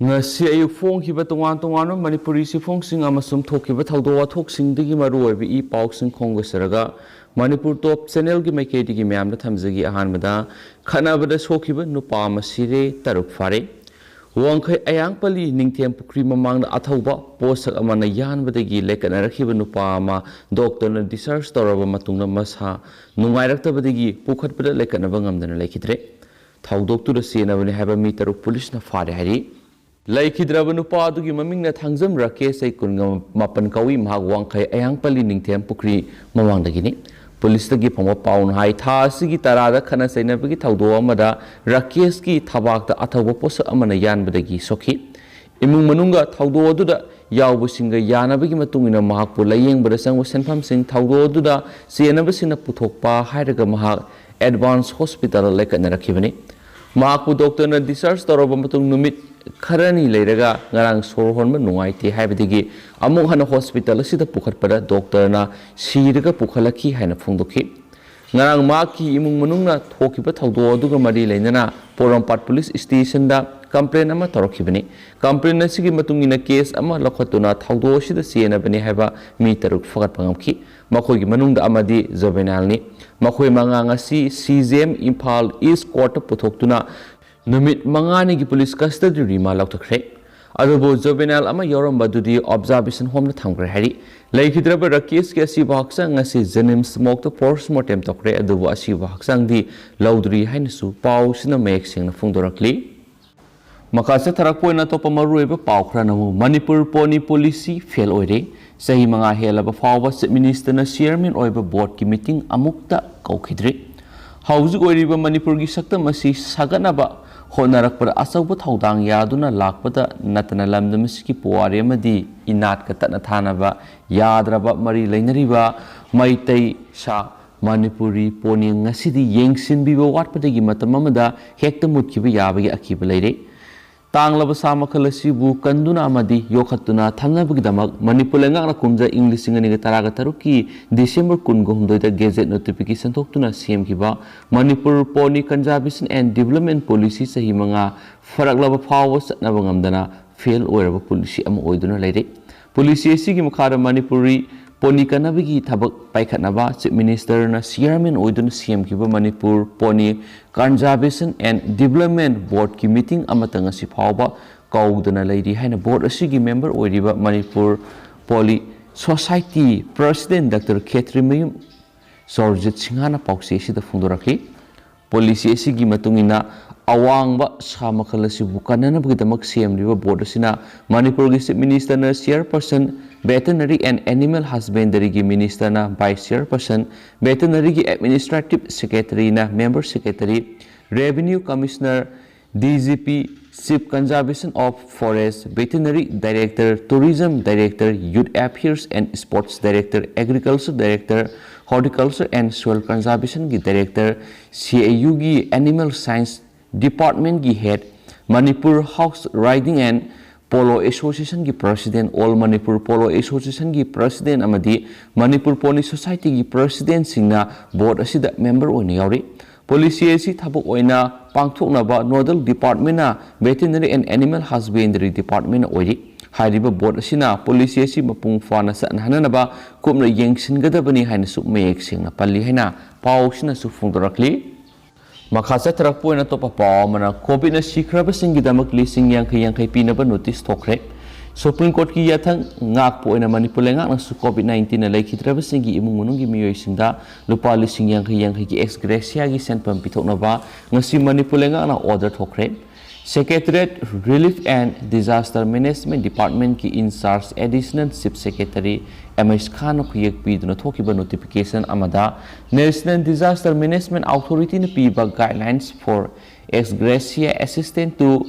ngasi ayu phongkiba tongan manipuri si phongsing amasum thokiba thawdo wathok digi maruoibi I pausing khongasaraga manipur top channel gi maikedi gi myam da thamjagi ahanbada khanabada sokiba nupa masire taruk fare wangkhai ayang pali ningthem pukri mamang da athauba posak amana yanbadagi lekana rakhiba nupa ama doctor na discharge toraba matungna masa nungairaktabadagi pukhatpada lekana bangamdana lekidre thawdok tu da senabani haba mi taruk police na fare hari Laikidraba nupa dugi maming na thangjam Rakesh ay kunga mapan kawi mahag wangkay ayang pali ningthem pukri mamang dagini police dagi phangwa paun hai tha sigi tarada khana saina bagi thawdo amada Rakesh ki thabak da athawa posa amana yan badagi sokhi imung manunga thawdo aduda yawbu singa yana bagi matungina mahak pu layeng bada sangwa senpham sing thawdo aduda senaba sina puthokpa hairaga mahak advance hospital lekana rakhibani mahak pu doctor na discharge toroba matung numit Karani leiraga ngarang sor honba nungaiti haibadigi amung hana hospital asida pukhatpada doctor na siraga pukhalaki haina phungdokhi ngarang maki imung manungna thokiba thawdo aduga mari leinana Porampat police station da complaint ama torokhibani complaint asigi matungina case ama lokhatuna thawdo asida siena bani haiba mi taruk fagat pangamki makhogi manungda amadi Jovenal ni makhoi manga ngasi CJM Imphal East Court puthokuna Numit mangani ki police custody rima lautakre arubo Jovenal ama yoram badudi observation home na thamgre hari laikhidraba Rakesh ke asi bahaksang ngasi janim smoke to force mortem tokre adubo asi bahaksang di laudri hainasu pau sina mek sing na phungdorakli makase tharak poina topa marueba pau khra namu Manipur poni policy fail oire sahi manga helaba fawa chief minister na chairman oiba board ki meeting amukta kaukhidri haujuk oiriba Manipur gi saktam asi saganaba honarakpada asauba thaudang yaduna lakpada natana lamdamski puari amadi inat ka tatna thanaba yadraba mari leinariba maitai sa Manipuri poni ngasidi yengsinbiba watpadagi matam amada hekta mutkiba yabagi akiba leire tanglaba samakhalasibu kanduna amadi yokhatuna thamnabagdamak Manipur lengakna kumja English ngani taraga taruki December 19 da gazette notification thoktuna semkiba Manipur poni conservation and development policy sahi manga faraklaba phawa satnaba ngamdana fail oiraba policy ama oiduna leire policy asigi makhara Manipuri poni kanabagi thabak paikhatnaba chief minister na chairman oiduna semkiba Manipur poni conservation and development board ki meeting amatang asi phawba kaudana leiri haina board asigi member oiriba Manipur Poli Society president Dr. Khetri Mayum Sorjit Singhana paukse sida phungdorakli policy asigi matungina awangba samakhalasi bukanana bugdamak semriba board asina Manipur gi chief minister na chairperson veterinary and animal husbandry gi minister na vice chairperson veterinary gi administrative secretary na member secretary revenue commissioner DGP chief conservation of forest veterinary director tourism director youth affairs and sports director agriculture director horticulture and soil conservation gi director CAU gi animal science department gi head Manipur horse riding and Polo Association ki president All Manipur Polo Association ki president amadi Manipur Pony Society ki president singna board asida member oina yauri policy asi thabuk oina pangthoknaba nodal department na veterinary and animal husbandry department oiri hairiba board asina policy asi mapung fana san hananaba kumna yengsingadabani haina su mek singna palli haina pau sina su phungdorakli Makasa tarak po na to pa mana COVID na sikraba singgidamak lising yang kay pinaba notice tokre Supreme Court ki yathang ngak po na Manipur ngak na su COVID-19 na laikhitraba singgi imung munung gi miyoy singda lupa lising yang kay ki ex gratia gi sen pampithok na ba ngasi Manipur ngak na order tokre Secretariat Relief and Disaster Management Department ki in charge additional chief secretary MS Khan ko yek pi duna thokiba notification amada National Disaster Management Authority na piba guidelines for ex gratia assistance to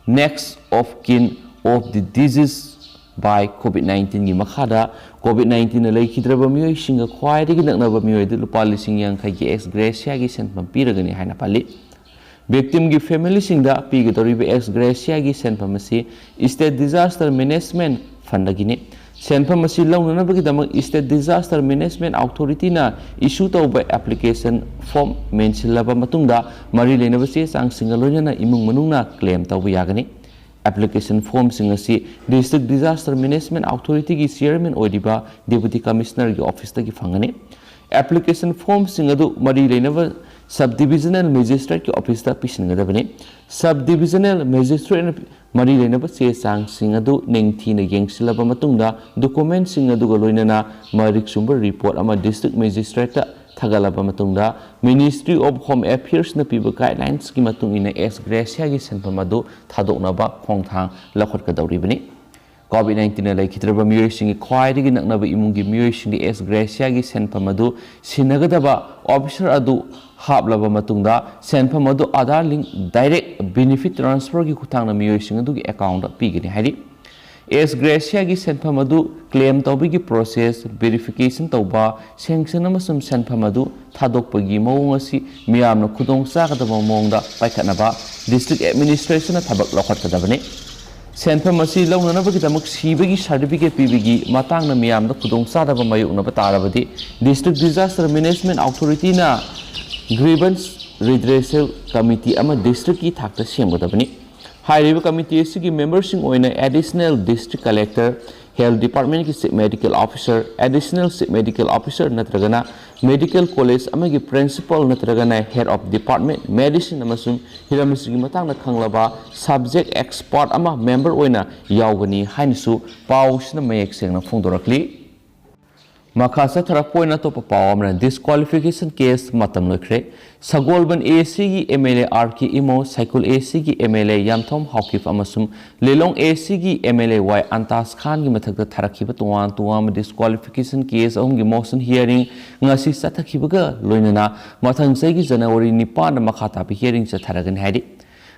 next of kin of the disease by COVID-19 gi makhada COVID-19 na laikhidraba miyoy singa khwaidagi naknaba miyoy de lupa lising yang kay ex gratia gi sen pampiragani haina pali victim ki family singda pigatoriba ex gratia gi senpham asi state disaster management fund gini senpham asi launana bagi damak state disaster management authority na issue tauba application form mensilaba matungda mari lenaba se sang singalona imung manungna claim tauba yagani application form singasi district disaster management authority ki chairman oidiba deputy commissioner ki office ta ki fangani application form singadu mari leinaba subdivisional magistrate ki office ta pisingadabani subdivisional magistrate mari leinaba che sang singadu nengthi na yengsilaba matungda document singadu ga loinana marik sumber report ama district magistrate ta थागलाबा मतुंगदा ministry of home affairs न पीब guidelines की मतुंगिना S gratia की सेंफम अदु थादोकनाबा खोंथांग लखोटकदौरिबनी कोविड-19 न लैखित्रबा मियोइसिंग ख्वाइदगी नकनबा इमुंगी मियोइसिंग S gratia की सेंफम अदु सिनगदबा ऑफिसर अदु हाबलाबा मतुंगदा सेंफम अदु आधार लिंक डायरेक्ट बेनिफिट ट्रांसफर की खुथांग न मियोइसिंग अदु की अकाउंट पीगनी हाइदि एस ग्रेसिया की सेंफम अदु क्लेम तौबी प्रोसेस वेरिफिकेशन तौबा सेंक्शन अमसुम सेंफम अदु थादोकपगी मौंग असि मियामना खुदोंग चागदबा मौंगदा पाइखनबा डिस्ट्रिक्ट एडमिनिस्ट्रेशन थबक लखटकदबने सेंफम असि लौननबगिदमक सीबगी सर्टिफिकेट पीबगी मातांगना मियामदा खुदोंग चादबा मायुकनबा तारबदि डिस्ट्रिक्ट डिजास्टर मैनेजमेंट अथॉरिटी ना ग्रीवेंस रिड्रेसल कमिटी अमा डिस्ट्रिक्ट की थाकता सेमगदबनी हाइरिबा कमिटी की मेंबरसिंग ओइना additional district collector health department की chief medical officer additional chief medical officer नत्रगना मेडिकल कॉलेज अमगी प्रिंसिपल नत्रगना हेड ऑफ डिपार्टमेंट मेडिसिन अमसुम हिरमसिगी मतांगना खंगलबा सब्जेक्ट एक्सपर्ट अमा मेंबर ओइना यावगनी हाइनसु पाउसना मयेक सेंगना फोंदोरकली मखासा थरपोइना तो पावमना डिस्क्वालिफिकेशन केस मतम लखरे सगोलबन एसी की एमएलए आर के इमो साइकुल एसी की एमएलए यामथोम हाउकिफ अमसुम लेलोंग एसी की एमएलए वाई अंतास खान की मथकता थरखिबा तुआन तुआम डिस्क्वालिफिकेशन केस अहम की motion hearing ngasi sathakhibaga loinana mathang sai की जनवरी 9 मखाता पे hearing चथरगन हाइदि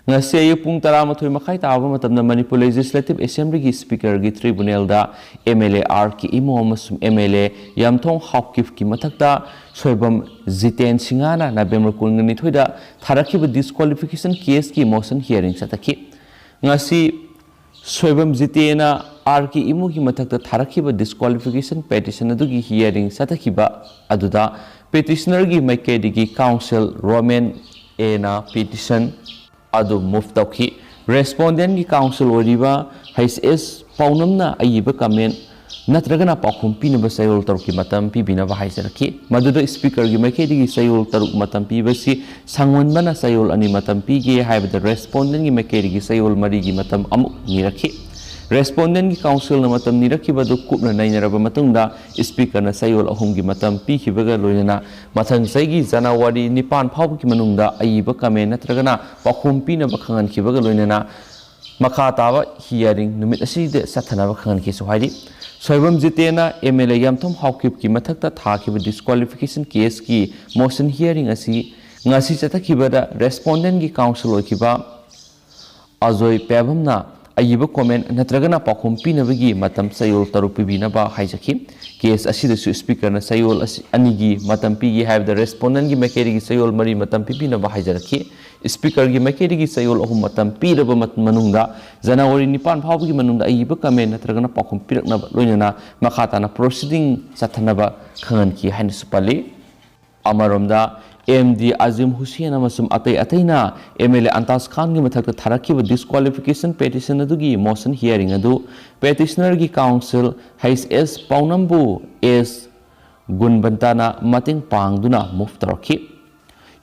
ngasi ayu pung 13 makhai taaba matamna manipur legislative assembly की स्पीकर की ट्रिब्यूनल दा एमएलए आर की इमो अमसुम एमएलए यामथोंग हाउकिफ की मथकता सोयबम जितेन सिंगाना नवेम्बर 19 दा थारखिबा डिस्क्वालिफिकेशन केस की motion hearing चतखि ngasi Soibam जितेना are की इमो की मथकता थारखिबा डिस्क्वालिफिकेशन पेटिशन अदुगी हियरिंग चतखिबा अदुदा पेटिशनर की मैकेडिगी काउंसिल रोमेन एना पेटिशन अदु मूव तौखि रेस्पोंडेंट की काउंसिल ओरिबा एच पाउनमना अयिबा कमेंट नत्रगना पाखुम पीनबा सयोल तरुक की मतम पीबिनबा हाइजरखि मदुदा स्पीकर की मैकेडी की सयोल तरुक मतम पीबसी सांगवनबना सयोल अनि मतम पीगे हाइबदा रेस्पोंडेंट की मैकेडी की सयोल मरी की मतम अमुक निरखि रेस्पोंडेंट की काउंसिल न मतम निरखिबदु कुपना नैनरबा मतुंगदा स्पीकर न सयोल अहुम की मतम पीखिबगा लोइना मथंग सैगी जनवरी 9 फाव की मनुंगदा अयिबा कमेंट नत्रगना पाखुम पीनबा खंगनखिबगा लोइना मखा ताबा हियरिंग नुमित असिदे सथनबा खंगनखिसु हाइदि सोयबम जितेना एमएलए यामथोम हाउकिप की मथकता थाखिबा डिस्क्वालिफिकेशन केस की मोशन हियरिंग असि ngasi चतखिबदा रेस्पोंडेंट की काउंसिल ओखिबा अजोय पेबमना अयिबा कमेंट नत्रगना पाखुम पीनबगी मतम सयोल तरुक पीबिनबा हाइजखि केस असिदसु स्पीकर न सयोल अनिगी मतम पीगी हाइबदा रेस्पोंडेंट की मैकेडी की सयोल मरी मतम पीबिनबा हाइजरखि स्पीकर की मैकेडी की सयोल अहुम मतम पीरबा मनुंगदा जनवरी 9 फावगी मनुंगदा अयिबा कमेंट नत्रगना पाखुम पीरकनबा लोइनना मखाताना प्रोसीडिंग चथनबा खंगनखि हाइनसु पल्ली अमरोमदा एमडी आजिम हुसैन अमसुम अतै अतैना एमएलए अंतास खान की मथक थारखिबा डिस्क्वालिफिकेशन पेटिशन अदुगी मोशन हियरिंग अदु पेटिशनर की काउंसिल एच पाउनमबु एस गुनबंताना मतिंग पांगदुना मूव तरखि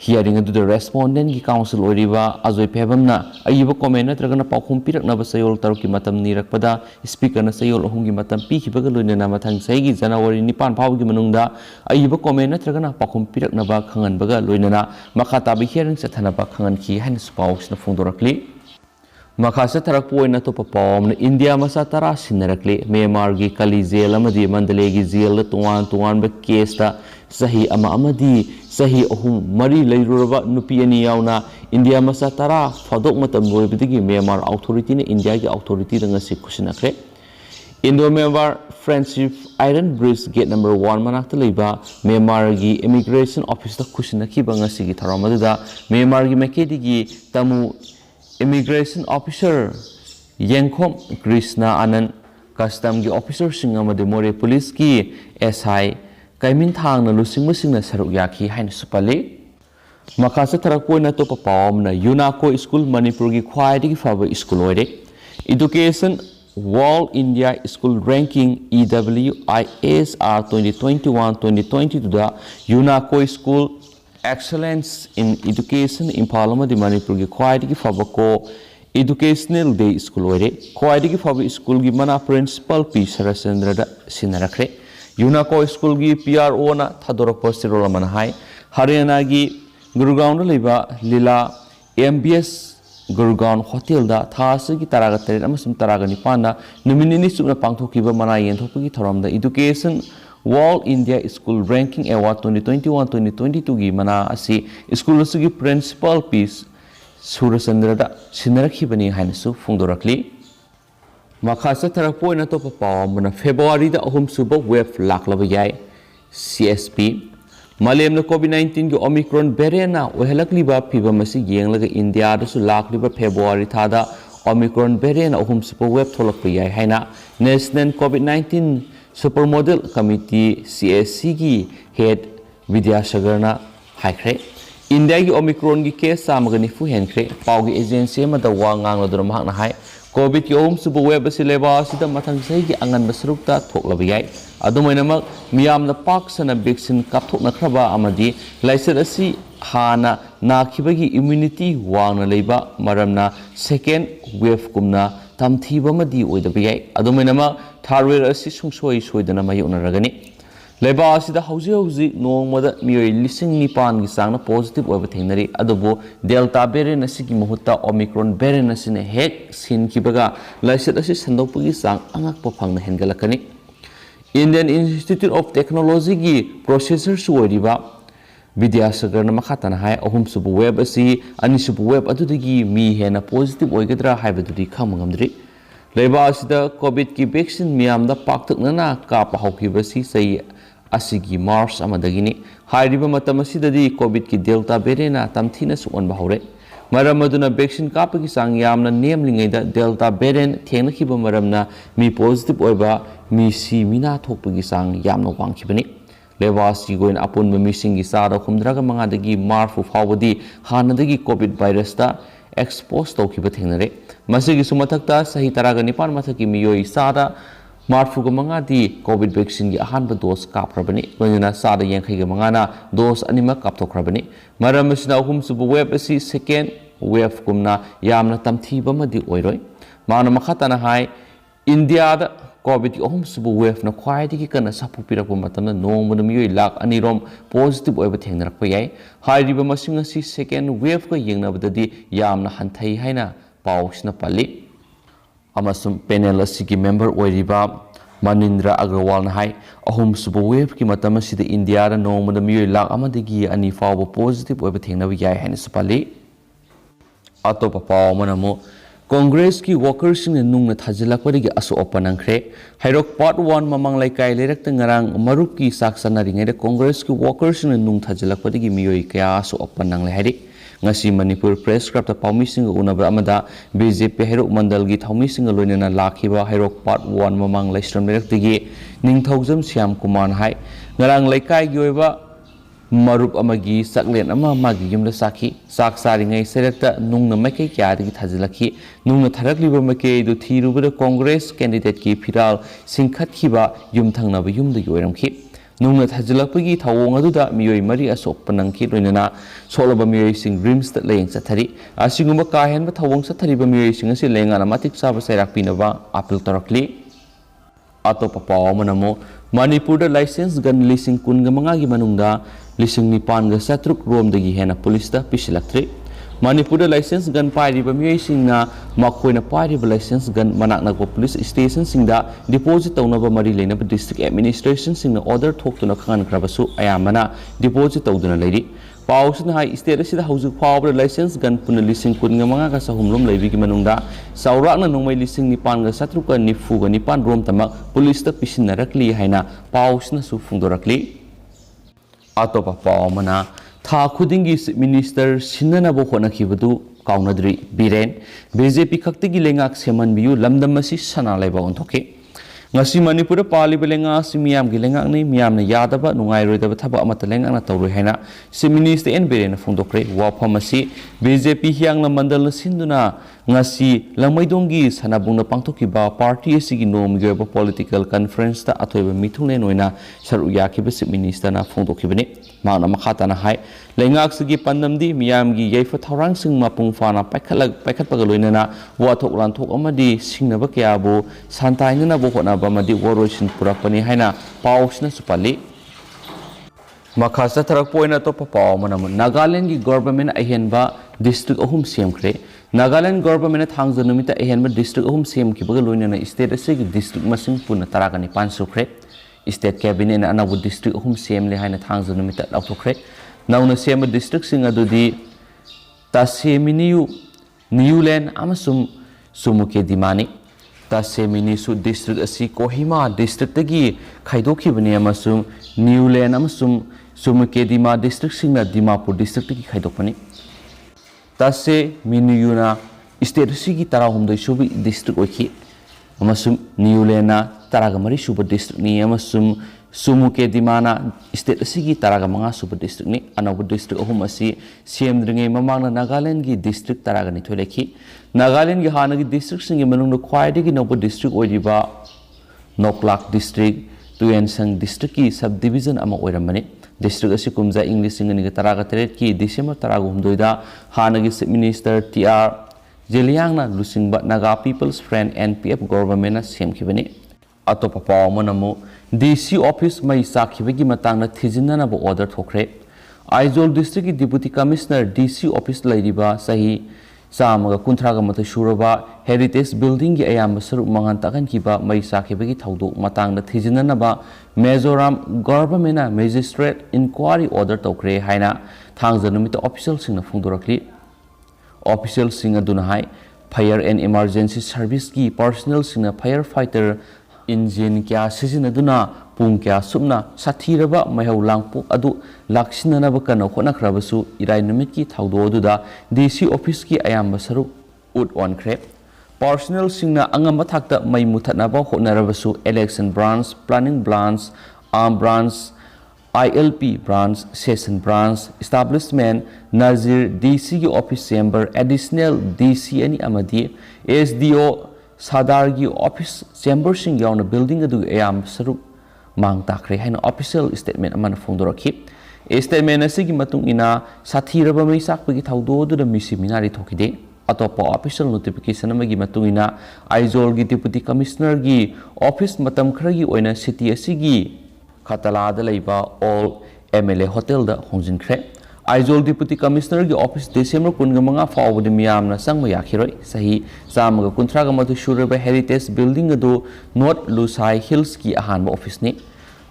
हियरिंग अदु रेस्पोंडेंट की काउंसिल ओरिबा अजोय पेबमना अयिबा कमेंट नत्रगना पाखुम पिरकनबा सयोल तरुकी मतम निरकपदा स्पीकर न सयोल अहुम की मतम पीखिबगा लोइना मथंग सैगी जनवरी 9 फावगी मनुंगदा अयिबा कमेंट नत्रगना पाखुम पिरकनबा खंगनबगा लोइना मखा ताबी हियरिंग चथनबा खंगनखि हाइन सुपाउसना फोंदोरकली मखासे थरकपोइना तो पावम इंडिया मसा तरा सिनरकले म्यांमार की कली जेल अमदी मंडले की जेल तुआन तुआन केसता सही सही अहुम मरी लेरुरबा नुपी अनि यावना इंडिया मसा तरा फदोक मतम लोइबदिगी म्यांमार अथॉरिटी ने इंडिया की अथॉरिटी दंगसी खुसिनखरे Indo Myanmar friendship iron bridge gate number 1 मनाक्ता लेबा म्यांमार की इमिग्रेशन ऑफिस दा खुसिनखिबा ngasi थरम अदुदा म्यांमार की मैकेडी की तमु इमिग्रेशन ऑफिसर येंखोम कृष्णा आनंद कस्टम की ऑफिसर सिंह अमदे मोरे पुलिस की एसआई कैमिन थांग लुसिंग सरुक याखी हाइन सुपले मखासे थरक पोइना तो पावमना यूनाको स्कूल मणिपुर की ख्वाइदगी फब school ओइरे Education World India School Ranking EWISR 2021-2022 da UNACO School Excellence in Education Imphal amadi Manipur gi khwaidagi faba ko Educational Day School oire khwaidagi faba school gi mana principal P Saracendra da sinarakre UNACO School gi PRO na thadorakpa sirol man hai Haryana gi Gurugram da leba Lila MBS Gurugram Hotel da thasi gi taraga teret amasum taraga nipana numinini sukna pangthokiba mana yenthokpagi thoram da Education World India School Ranking Award 2021-2022 gi mana asi school sugi principal piece Surasandra da sinarakibani hainasu phungdorakli makhasa tharakpoi na topa pawamna February da ahum suba wave laklaba yai CSP Malem na COVID-19 gi Omicron variant na ohelakliba phiba masi yenglaga India da su lakliba February thada Omicron variant ahum suba wave tholakpa yai haina National COVID-19 Supermodel Committee CSC gi head Vidyasagarna haikre India gi Omicron gi case samagani fu henkre pawgi agency ma da wa nganglodra mahak na hai COVID ki ahum suba web asi leba asida mathang sahi gi angan basrukta thoklaba yai adumainamak miyamna pak sana vaccine kapthokna khraba amadi laisat asi hana nakhibagi immunity wangna leiba maramna second wave kumna tamthiba madi oidaba yai adumainama tharwer asi sungsoi soidana mayonaragani leba asida hauji nongmada miyoi lising nipan gi sangna positive oiba thengnari adubu delta variant asigi muhutta omicron variant asine hek sin kibaga laisat asi sandopagi sang angakpa phangna hengalakani Indian Institute of Technology gi processor suoriba Vidyasagar na makhatana hai ahum subu web asi ani subu web adudagi mi hena positive oigadra haibadudi khamangamdri leba asida covid ki vaccine miyamda paktakna na ka pahawkibasi sai asigi March amadagini hairiba matam asidadi covid ki delta variant na tamthina suonba hore maram aduna vaccine kapagi sang yamna nemlingaida delta variant thengnakiba maramna mi positive oiba mi si mina thokpagi sang yamna wangkhibani lewasi goin apun mamising gi sada khumdraga mangadagi marfu fawadi hanadagi covid virus ta expose tawkiba thengnare masigi sumathakta sahi taraga nipan mathaki miyoi sada marfu ga mangadi covid vaccine gi ahanba dose kaprabani loina sada yenkhai ga mangana dose anima kapthokrabani maram asina hum subu web asi second wave kumna yamna tamthiba madi oiroi mana makhatana hai India da COVID ahum subu wave na khwaidagi kana sapu pirakpa matamna nongmana miyoi lakh anirom positive oiba thengnarakpa yai hairiba masing asi second wave ka yengnabadadi yamna hanthai haina pawsna pali amasum panel asigi member oiriba Manindra Agarwal na hai ahum subu wave ki matam asida India da nongmana miyoi lakh amadagi ani fawba positive oiba thengnabi yai haina sapali atopa pawmana mo Congress ki workers sing nungna thajilakpadagi asu opanangkhre hairok part 1 mamang laikai lerakta ngarang marup ki saksana ringaida Congress ki workers sing nung thajilakpadagi miyoi kaya asu opanang le hairi ngasi Manipur press club ta paumi sing unabra amada BJP hairok mandal gi thaumi sing loinana lakhiba hairok part 1 mamang laistram lerakti ningthaujam Syam Kumar hai ngarang laikai gi oiba marup amagi saklen ama magi yumda sakhi sak saringai serekta nungna makai kyadagi thajilakhi nungna tharakliba makai du thirubada Congress candidate ki phiral singkhatkhiba yumthangnaba yumda yoiramkhi nungna thajilakpagi thawong aduda miyoi mari asok panangki loinana solaba miyoi sing rims ta leng chathari asiguma kahenba thawong chathariba miyoi sing asi lengana matik saba sairak pinaba appeal tarakli atopa pawamanamo Manipur da license gun lising kunga mangagi manungda lising nipan ga satruk rom dagi hena police da pisilaktre Manipur da license gun pairiba miyoi singna makoina pairiba license gun manakna ko police station singda deposit tawnaba mari leinaba district administration singna order thoktuna khan krabasu ayamana deposit tawduna leiri pausna hai state asida haujuk fawbra license gun puna lising kunga manga ga sahumlom leibigi manungda saurakna nongmai lising nipan ga satruka nifu ga nipan rom tamak police ta pisinarakli haina pausna su phungdorakli atopa pawmana tha khudingi minister sinanabo honakibadu kaunadri biren BJP khaktigi lengak seman biu lamdam asi sana laiba onthoke ngasi Manipur paliba lenga simiyam gi lengak ni miyam na yadaba nungai roidaba thaba amata lengak na tawroi haina si minister en biren phungdokre wa phamasi BJP hiang na mandal sinduna ngasi langmaidonggi sanabungna pangthokiba party asigi nomgi oba political conference ta athoiba mithungne noina saru yakiba chief minister na phongdokhibani mauna makhata na hai leingak sigi pandamdi miyamgi yaifa thaurang sing mapung fana paikhatpaga loinana wathok lanthok amadi singnaba kyabu santainana bo honaba amadi woroisin purakpani haina pausna supali Makasa tarak poina to papaw manam Nagaland gi government ahenba district ahum semkhre Nagaland government thangja numita ahenba district ahum sem ki baga loina na state ase gi district masing puna tarakani pansukre state cabinet na anabu district ahum sem le haina thangja numita laukthokre nauna sem district sing adudi taseminiu Newland amasum sumuke dimani tasemini su district asi Kohima district tagi khaidokhi bani amasum Newland amasum Sumuke Dima district singna Dimapur district ki khaidokpani tase miniyuna state sigi tarahumdoi subi district oiki amasum Newland taragamari suba district ni amasum Sumuke Dimana state sigi taragamanga suba district ni anabu district ahum asi semdringe mamangna Nagaland gi district taragani tholeki Nagaland gi hanagi district singi manungna khwaidagi nobu district oidiba Noklak district Tuensang district ki subdivision ama oiramani district asi kumza English singani ga taraga teret ki December taraga humdoida hanagi chief minister TR Jeliangna lusingba Naga People's Friend NPF government na semkhibani atopa pawmanamu DC office mai sakhibagi matangna thijinna ba order thokre Aizol district ki deputy commissioner DC office lairiba sahi Samaga kuntraga mata shuraba heritage building gi ayam saru mangan takan kiba mai sakhibagi thaudu matangna thijinna ba Mizoram government na magistrate inquiry order tokre haina thangja numita official singna phungdorakli official singa duna hai fire and emergency service ki personnel singna firefighter engine kya sijina duna pung kya subna sathiraba maihau langpu adu laksinana ba kana khona khrabasu irai numit ki thaudo duda DC office ki ayam saru ut on kre personnel singna angamba thakta mai muthatna ba honarabasu election branch planning branch arm branch ILP branch session branch establishment Nazir DC ki office chamber additional DC ani amadi SDO Sadargi office chamber sing yauna building adu ayam saru mang takre haina official statement amana phongdorakhi statement asigi matung ina sathiraba mai sakpagi thaudo du da misi minari thokide atopa official notification amagi matung ina Aizol gi deputy commissioner gi office matam khragi oina city asigi khatala da leiba all MLA hotel da hongjinkhre Aizol deputy commissioner gi office December 15 fawbudi miyamna sangma yakhiroi sahi samaga kuntraga matu shuraba heritage building adu North Lusai Hills ki ahanba office ni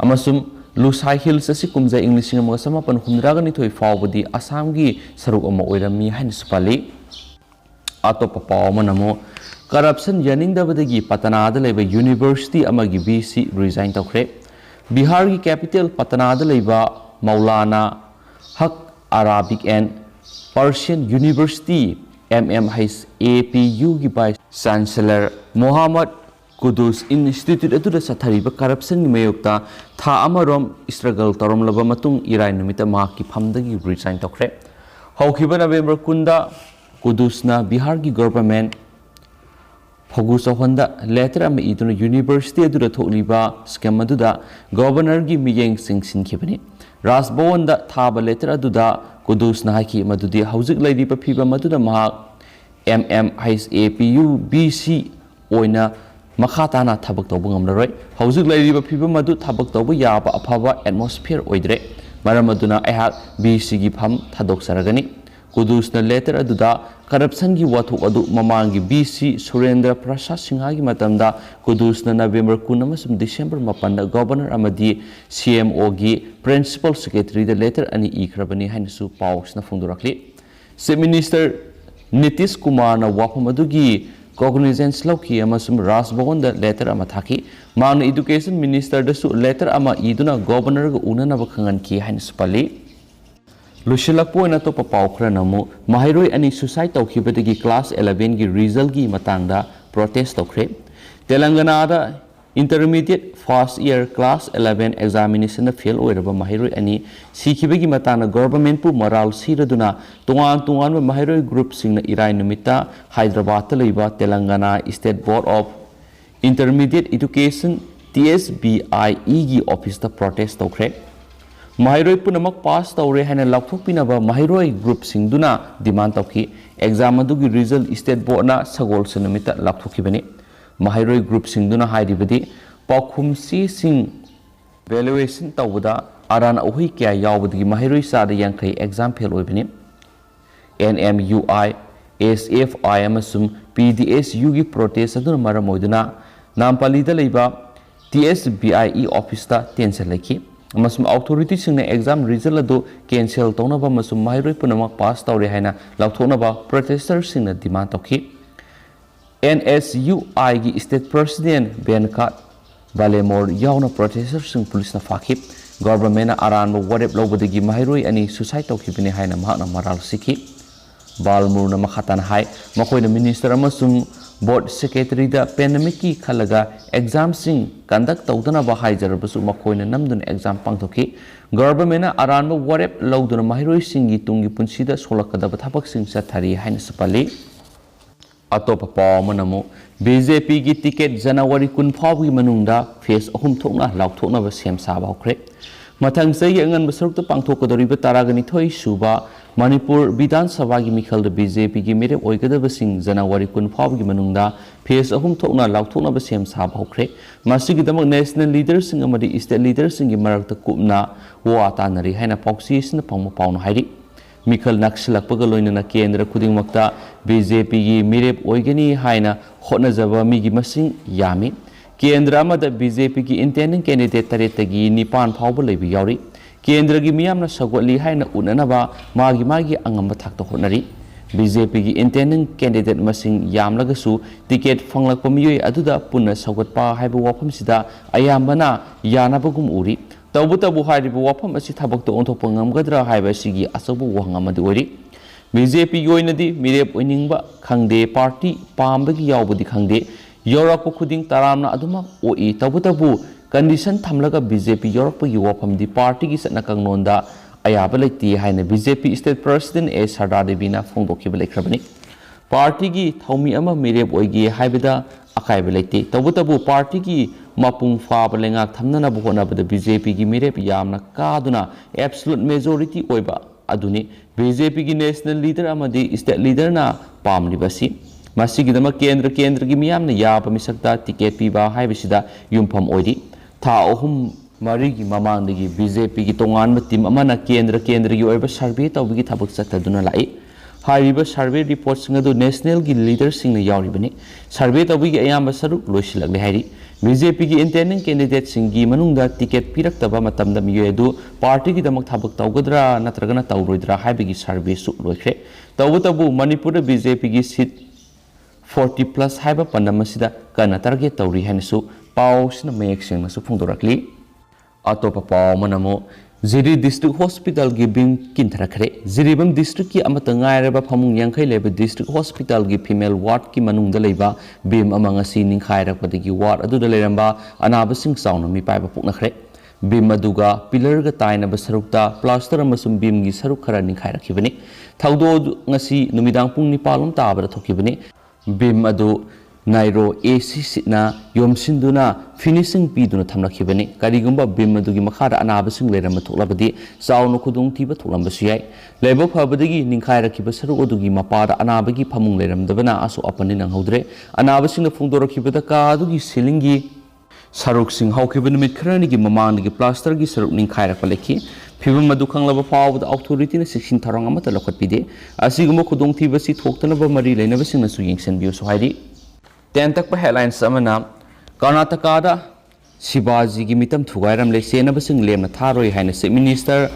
amasum Lusai Hills asi kumza English nga mga samapan humdraga nitoy fawbudi Assam gi saruk ama oirami hain supali ato papaw manamo corruption yaningdabadagi Patanada leba university amagi BC resign tawkre Bihar gi capital Patanada leba Maulana Haq Arabic and Persian University APU gi vice chancellor Muhammad Kudus Institute atu da sathariba corruption gi mayokta tha amarom struggle torom laba matung irai numita ma ki phamdagi resign tokre haukiba November kunda Kudus na Bihar gi government Phogusa honda letter am iduna university adu da tholiba scam adu da governor gi miyeng sing sin khibani Rajbhavan da thaba letter adu da Kudus na haki madudi haujik lairiba phiba maduda mahak APU BC oina makhatana thabak tawba ngamlaroi haujik lairiba phiba madu thabak tawba yaba afaba atmosphere oidre maramaduna aihak BC gi pham thadok saragani Kudus na letter aduda corruption gi wathuk adu mamangi BC Surendra Prasad Singha gi matamda Kudus na November 10 amasum December 8 da governor amadi CMO gi principal secretary da letter ani ikhrabani hainasu paus na phungdorakli chief minister Nitish Kumar na wafam adugi cognizance lauki amasum Rajbhavan da letter ama thaki mangna education minister da su letter ama iduna governor ga unana ba khangan ki hainasu pali Lushilakpo na to papaukra namu mahairoi ani suicide tawkhibadagi class 11 gi result gi matangda protest tawkhre Telangana da intermediate first year class 11 examination fail oiraba mahairoi ani sikhibagi matana government pu moral siraduna tungan mahairoi group singna irai numita Hyderabad ta leiba Telangana State Board of Intermediate Education TSBIE gi office ta protest tawkhre mahairoi punamak pass tawre haina laukthokpinaba mahairoi group singduna demand tawki exam adugi result state board na sagol sanamita laukthokibani mahairoi group singduna hairibadi paukhumsi sing valuation tawda arana ohi kya yawbadgi mahairoi sada yankai exam fail oibani NMUI SFI amasum PDSU gi protest aduna maram oiduna Nampali da leiba TSBIE office ta tension laki amasum authority singna exam result adu cancel tonaba amasum mahairoi punamak pass tawre haina laukthonaba protesters singna demand tawki NSUI gi state president Benkat Balemor yauna protesters sing police na fakip government na aran warep lobadagi mahairoi ani suicide tawkibini haina mahakna maral sikhi Balmur na makhatan hai makoina minister amasum board secretary da pandemic ki khalaga exam sing conduct tawdana ba haijarabasu makoina namdun exam pangthoki government na aran warep loduna mahairoi singi tungi punsida solakadaba thapak sing sathari haina sapali atop pawmanamu BJP gi ticket January 10 fawgi manungda phase ahum thokna laukthokna ba sem saba hokre mathang sei angan basrukta pangthokadoriba taragani thoi suba Manipur Vidhan Sabha gi mikhal da BJP gi mere oigadaba sing January 10 fawgi manungda phase ahum thokna laukthokna ba sem saba hokre masigi damak national leaders sing amadi state leaders sing gi marakta kupna wa tanari haina pauksi sina pangma pawna hairi Mikhal Nakshilakpaga loinana Kendra Khudingmakta BJP gi mirep oigani haina hotnajaba migi masing yami Kendra amada BJP gi intending candidate taretagi nipan phawba leibi yauri Kendra gi miyamna sagotli haina unanaba magi angamba thakta hotnari BJP gi intending candidate masing yamlagasu ticket fanglakpa miyoi aduda punna sagotpa haiba wafamsida ayambana yanabagum uri Tabu hairibu wafam asi thabakta onthokpa ngamgadra haiba sigi asabu wahang amadi ori BJP yoinadi mirep oiningba khangde party pambagi yawbudi khangde yorakpa khuding taramna aduma oi tabu condition thamlaga BJP yorakpagi wafamdi party gi satna kangnonda ayaba leiti haina BJP state president A Sardar Devi na phongdokhiba lekhrabani party gi thaumi ama mirep oigi haibada akaiba leiti tabu party gi mapung faba lengak thamnana buhonabada BJP gi mirep yamna kaduna absolute majority oiba aduni BJP gi national leader amadi state leader na pamlibasi masigi dama kendra gi miyamna yaba misakta ticket piba haibisida yumpham oidi tha ohum mari gi mamangdagi BJP gi tongan team amana kendra gi oiba survey tawbigi thabak chataduna lai Hariba survey report singadu national gi leaders singna yauribani survey tawbigi ayamba saruk loisilakle hairi BJP gi intending candidate singi manungda ticket piraktaba matamda miyedu party gi damak thabak tawgadra natragana tawroidra haibigi survey su loikhre tabu Manipur BJP gi seat 40 plus haiba pandamasida kana target tawri hanisu pawsna mayek singna su phongdorakli atopa pawmanamo Ziri District Hospital gi bing kintharakhre Ziribam District ki amata ngairaba phamung yangkhai leba District Hospital gi female ward ki manungda leiba bim amanga si ningkhairakpadagi ward aduda leramba anaba sing sauna mi paiba puknakhre bim aduga pillar ga tainaba sarukta plaster amasum bim gi saruk khara ningkhairakibani thaudo ngasi numidang pung nipalum tabara thokibani bim adu Nairo AC sitna yomsinduna finishing piduna thamlakhibani karigumba bim adugi makhara anabasing lerama thoklabadi saunu khudung thiba thoklambasi yai lebo phabadagi ningkhairakhiba saru odugi mapada anabagi phamung leramdabana asu apani nanghodre anabasing na phungdorakhibada ka adugi silingi saruk sing hawkhibani mit kharani gi mamandagi plaster gi saruk ningkhairakpa lekhi phibam adu khanglaba phawda authority na section tharang amata lokhatpide asiguma khudung thibasi thoktanaba mari leinabasing na su yengsen biu so hairi Tentak headlines amana Karnataka da Shivaji gi mitam thugairam le senabasing lemna tharoi haina se minister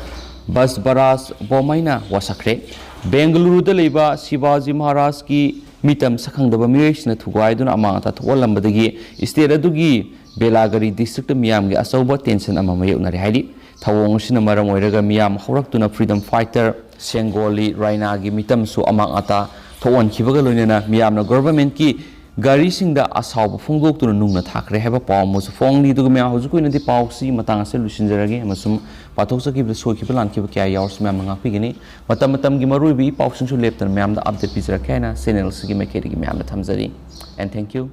Basbaras Bomaina wasakre Bengaluru da leiba Shivaji Maharaj ki mitam sakhangdaba miyoisna thugaiduna amangata thwalambadagi state adugi Belagari district miyam gi asauba tension ama mayunari haidi thawong sina maram oiraga miyam hawraktuna freedom fighter Sengoli Raina gi mitam su amangata thon khibaga loinena miyamna government ki ꯒꯥꯔꯤꯁꯤꯡꯗ ꯑꯁꯥꯎꯕ ꯐꯣꯡꯗꯣꯛꯇꯨꯅ ꯅꯨꯡꯅ ꯊꯥꯈ꯭ꯔꯦ ꯍꯥꯏꯕ ꯄꯥꯎ ꯑꯃꯁꯨ ꯐꯣꯡꯂꯤ ꯑꯗꯨꯒ ꯃꯌꯥꯝ ꯍꯧꯖꯤꯛ ꯑꯣꯏꯅꯗꯤ ꯄꯥꯎꯁꯤ ꯃꯇꯥꯡ ꯑꯁꯤ ꯂꯣꯏꯁꯤꯟꯖꯔꯒꯦ ꯑꯃꯁꯨꯡ ꯄꯥꯊꯣꯛꯆꯈꯤꯕꯗ ꯁꯣꯏꯈꯤꯕ ꯂꯥꯟꯈꯤꯕ ꯀꯌꯥ ꯌꯥꯎꯔꯁꯨ ꯃꯌꯥꯝꯅ ꯉꯥꯛꯄꯤꯒꯅꯤ ꯃꯇꯝꯒꯤ ꯃꯔꯨꯑꯣꯏꯕ ꯏ ꯄꯥꯎꯁꯤꯡꯁꯨ ꯂꯦꯞꯇꯅ ꯃꯌꯥꯝꯗ ꯑꯞꯗꯦꯠ ꯄꯤꯖꯔꯛꯀꯦ ꯍꯥꯏꯅ ꯆꯦꯅꯦꯜꯁꯤꯒꯤ ꯃꯥꯏꯀꯩꯗꯒꯤ ꯃꯌꯥꯝꯗ ꯊꯝꯖꯔꯤ ꯑꯦꯟ ꯊꯦꯡꯛ ꯌꯨ